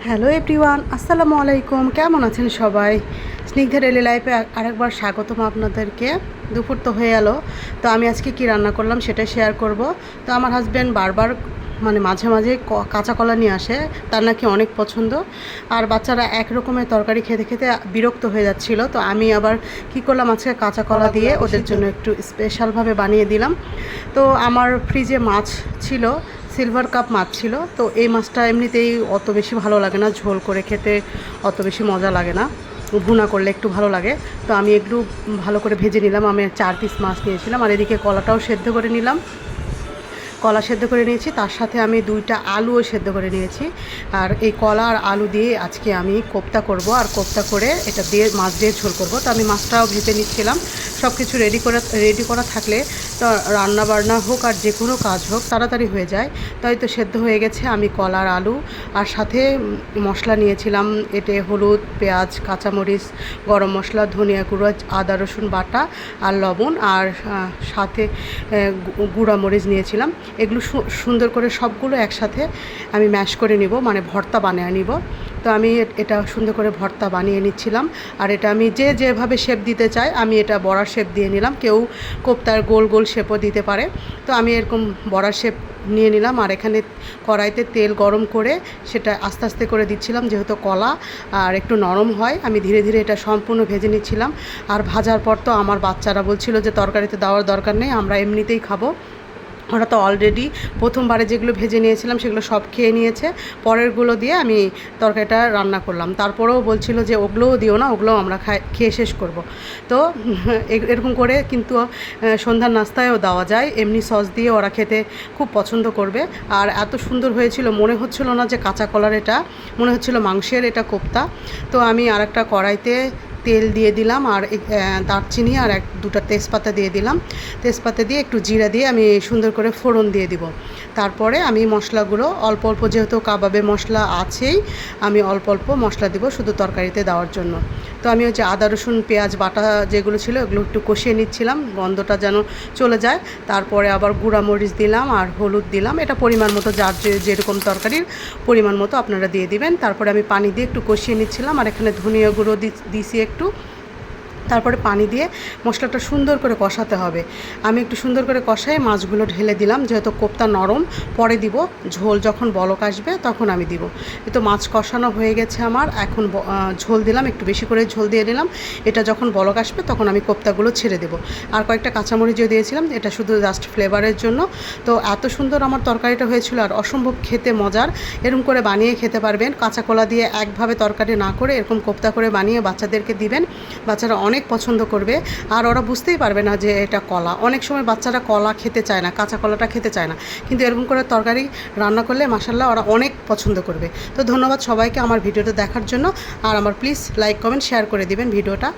Hello everyone, আসসালামু আলাইকুম। কেমন আছেন সবাই? স্নিগ্ধা ডেলি লাইফে আরেকবার স্বাগতম আপনাদেরকে। দুপুর তো হয়ে এলো, তো আমি আজকে কি রান্না করলাম সেটা শেয়ার করব। তো আমার হাজব্যান্ড বারবার মাঝে মাঝে কাঁচা কলা নিয়ে আসে, তার নাকি অনেক পছন্দ। আর বাচ্চারা এক রকমের তরকারি খেতে খেতে বিরক্ত হয়ে যাচ্ছিল, তো আমি আবার কি করলাম, আজকে কাঁচা কলা দিয়ে ওদের জন্য একটু স্পেশালভাবে বানিয়ে দিলাম। তো আমার ফ্রিজে মাছ ছিল, সিলভার কাপ মাছ ছিল। তো এই মাছটা এমনিতেই অত বেশি ভালো লাগে না, ঝোল করে খেতে অত বেশি মজা লাগে না, ভুনা করলে একটু ভালো লাগে। তো আমি একটু ভালো করে ভেজে নিলাম। আমি 4 পিস মাছ নিয়েছিলাম, আর এদিকে কলাটাও সেদ্ধ করে নিলাম। কলা সেদ্ধ করে নিয়েছি, তার সাথে আমি 2টা আলুও সেদ্ধ করে নিয়েছি। আর এই কলা আর আলু দিয়ে আজকে আমি কোপ্তা করব, আর কোপ্তা করে এটা দিয়ে মাছ দিয়ে ঝোল করব। তো আমি মাছটাও ভেজে নিচ্ছিলাম। সব কিছু রেডি করা থাকলে তো রান্না বান্না হোক আর যে কোনো কাজ হোক তাড়াতাড়ি হয়ে যায়। তাই তো সেদ্ধ হয়ে গেছে। আমি কলা আর আলু আর সাথে মশলা নিয়েছিলাম, এতে হলুদ, পেঁয়াজ, কাঁচামরিচ, গরম মশলা, ধনিয়া গুঁড়ো, আদা রসুন বাটা আর লবণ, আর সাথে গুঁড়া মরিচ নিয়েছিলাম। এগুলো সুন্দর করে সবগুলো একসাথে আমি ম্যাশ করে নিব, মানে ভর্তা বানিয়ে নিব। তো আমি এটা সুন্দর করে ভর্তা বানিয়ে নিচ্ছিলাম। আর এটা আমি যেভাবে শেপ দিতে চাই, আমি এটা বড়ার শেপ দিয়ে নিলাম। কেউ কোপ্তার গোল গোল শেপও দিতে পারে। তো আমি এরকম বড়ার শেপ নিয়ে নিলাম। আর এখানে কড়াইতে তেল গরম করে সেটা আস্তে আস্তে করে দিচ্ছিলাম, যেহেতু কলা আর একটু নরম হয়। আমি ধীরে ধীরে এটা সম্পূর্ণ ভেজে নিচ্ছিলাম। আর ভাজার পর তো আমার বাচ্চারা বলছিল যে তরকারিতে দেওয়ার দরকার নেই, আমরা এমনিতেই খাবো। ওরা তো অলরেডি প্রথমবারে যেগুলো ভেজে নিয়েছিলাম সেগুলো সব খেয়ে নিয়েছে। পরেরগুলো দিয়ে আমি তরকারিটা রান্না করলাম। তারপরেও বলছিল যে ওগুলোও দিও না, ওগুলোও আমরা খেয়ে শেষ করব। তো এরকম করে কিন্তু সন্ধ্যার নাস্তায়ও দেওয়া যায়, এমনি সস দিয়ে ওরা খেতে খুব পছন্দ করবে। আর এত সুন্দর হয়েছিল, মনে হচ্ছিল না যে কাঁচা কলার, এটা মনে হচ্ছিল মাংসের এটা কোপ্তা। তো আমি আরেকটা কড়াইতে তেল দিয়ে দিলাম, আর দারচিনি আর 2টা তেজপাতা দিয়ে দিলাম। তেজপাতা দিয়ে একটু জিরা দিয়ে আমি সুন্দর করে ফোড়ন দিয়ে দিব। তারপরে আমি মশলাগুলো অল্প অল্প, যেহেতু কাবাবে মশলা আছেই, আমি অল্প অল্প মশলা দিব শুধু তরকারিতে দেওয়ার জন্য। তো আমি হচ্ছে আদা রসুন পেঁয়াজ বাটা যেগুলো ছিল ওগুলো একটু কষিয়ে নিচ্ছিলাম, গন্ধটা যেন চলে যায়। তারপরে আবার গুঁড়া মরিচ দিলাম আর হলুদ দিলাম। এটা পরিমাণ মতো, যার যেরকম তরকারির পরিমাণ মতো আপনারা দিয়ে দিবেন। তারপরে আমি পানি দিয়ে একটু কষিয়ে নিচ্ছিলাম। আর এখানে ধনিয়া গুঁড়ো দিছি একটু। তারপরে পানি দিয়ে মশলাটা সুন্দর করে কষাতে হবে। আমি একটু সুন্দর করে কষাই মাছগুলো ঢেলে দিলাম, যেহেতু কোপ্তা নরম, পরে দিব, ঝোল যখন বলক আসবে তখন আমি দিব। তো মাছ কষানো হয়ে গেছে আমার, এখন ঝোল দিলাম, একটু বেশি করে ঝোল দিয়ে দিলাম। এটা যখন বলক আসবে তখন আমি কোপ্তাগুলো ছেড়ে দেবো। আর কয়েকটা কাঁচামরিচও দিয়েছিলাম, এটা শুধু জাস্ট ফ্লেভারের জন্য। তো এত সুন্দর আমার তরকারিটা হয়েছিল, আর অসম্ভব খেতে মজার। এরকম করে বানিয়ে খেতে পারবেন, কাঁচা কলা দিয়ে একভাবে তরকারি না করে এরকম কোপ্তা করে বানিয়ে বাচ্চাদেরকে দিবেন। বাচ্চারা অনেক পছন্দ করবে, আর ওরা বুঝতেই পারবে না যে এটা কলা। অনেক সময় বাচ্চারা কলা খেতে চায় না, কাঁচা কলাটা খেতে চায় না, কিন্তু এরকম করে তরকারি রান্না করলে মাশাআল্লাহ ওরা অনেক পছন্দ করবে। তো ধন্যবাদ সবাইকে আমার ভিডিওটা দেখার জন্য। আর আমার প্লিজ লাইক কমেন্ট শেয়ার করে দিবেন ভিডিওটা।